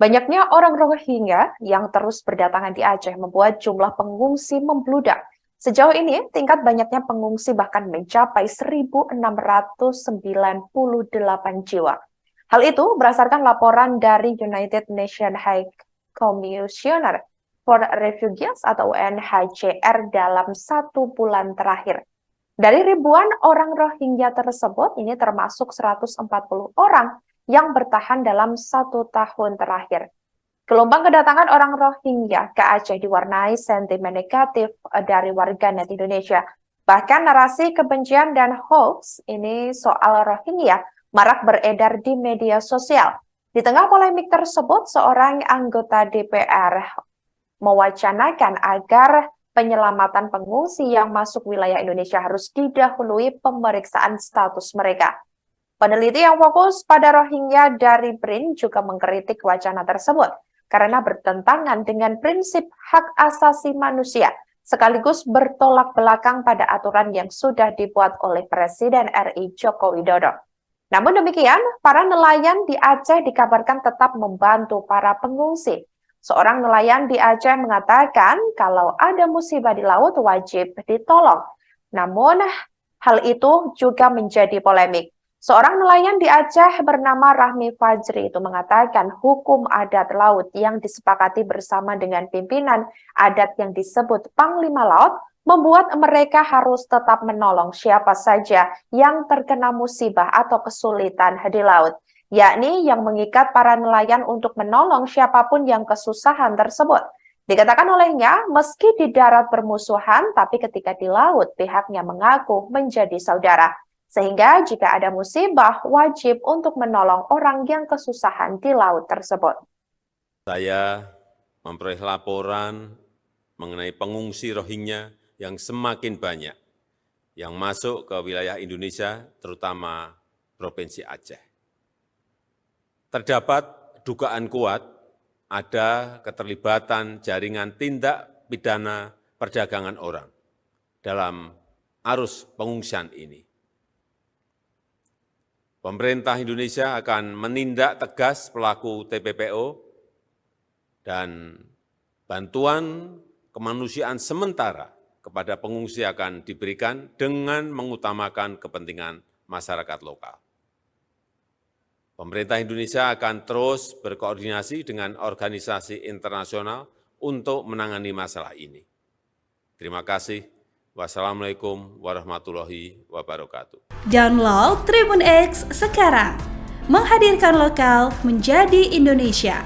Banyaknya orang Rohingya yang terus berdatangan di Aceh membuat jumlah pengungsi membludak. Sejauh ini, tingkat banyaknya pengungsi bahkan mencapai 1.698 jiwa. Hal itu berdasarkan laporan dari United Nations High Commissioner for Refugees atau UNHCR dalam 1 bulan terakhir. Dari ribuan orang Rohingya tersebut, ini termasuk 140 orang yang bertahan dalam 1 tahun terakhir. Gelombang kedatangan orang Rohingya ke Aceh diwarnai sentimen negatif dari warganet Indonesia. Bahkan narasi kebencian dan hoax ini soal Rohingya marak beredar di media sosial. Di tengah polemik tersebut, seorang anggota DPR mewacanakan agar penyelamatan pengungsi yang masuk wilayah Indonesia harus didahului pemeriksaan status mereka. Peneliti yang fokus pada Rohingya dari BRIN juga mengkritik wacana tersebut karena bertentangan dengan prinsip hak asasi manusia, sekaligus bertolak belakang pada aturan yang sudah dibuat oleh Presiden RI Joko Widodo. Namun demikian, para nelayan di Aceh dikabarkan tetap membantu para pengungsi. Seorang nelayan di Aceh mengatakan kalau ada musibah di laut wajib ditolong. Namun, hal itu juga menjadi polemik. Seorang nelayan di Aceh bernama Rahmi Fajri itu mengatakan hukum adat laut yang disepakati bersama dengan pimpinan adat yang disebut Panglima Laut membuat mereka harus tetap menolong siapa saja yang terkena musibah atau kesulitan di laut, yakni yang mengikat para nelayan untuk menolong siapapun yang kesusahan tersebut. Dikatakan olehnya, meski di darat bermusuhan, tapi ketika di laut pihaknya mengaku menjadi saudara. Sehingga jika ada musibah, wajib untuk menolong orang yang kesusahan di laut tersebut. Saya memperoleh laporan mengenai pengungsi Rohingya yang semakin banyak yang masuk ke wilayah Indonesia, terutama Provinsi Aceh. Terdapat dugaan kuat ada keterlibatan jaringan tindak pidana perdagangan orang dalam arus pengungsian ini. Pemerintah Indonesia akan menindak tegas pelaku TPPO dan bantuan kemanusiaan sementara kepada pengungsi akan diberikan dengan mengutamakan kepentingan masyarakat lokal. Pemerintah Indonesia akan terus berkoordinasi dengan organisasi internasional untuk menangani masalah ini. Terima kasih. Wassalamualaikum warahmatullahi wabarakatuh. Download Tribun X sekarang, menghadirkan lokal menjadi Indonesia.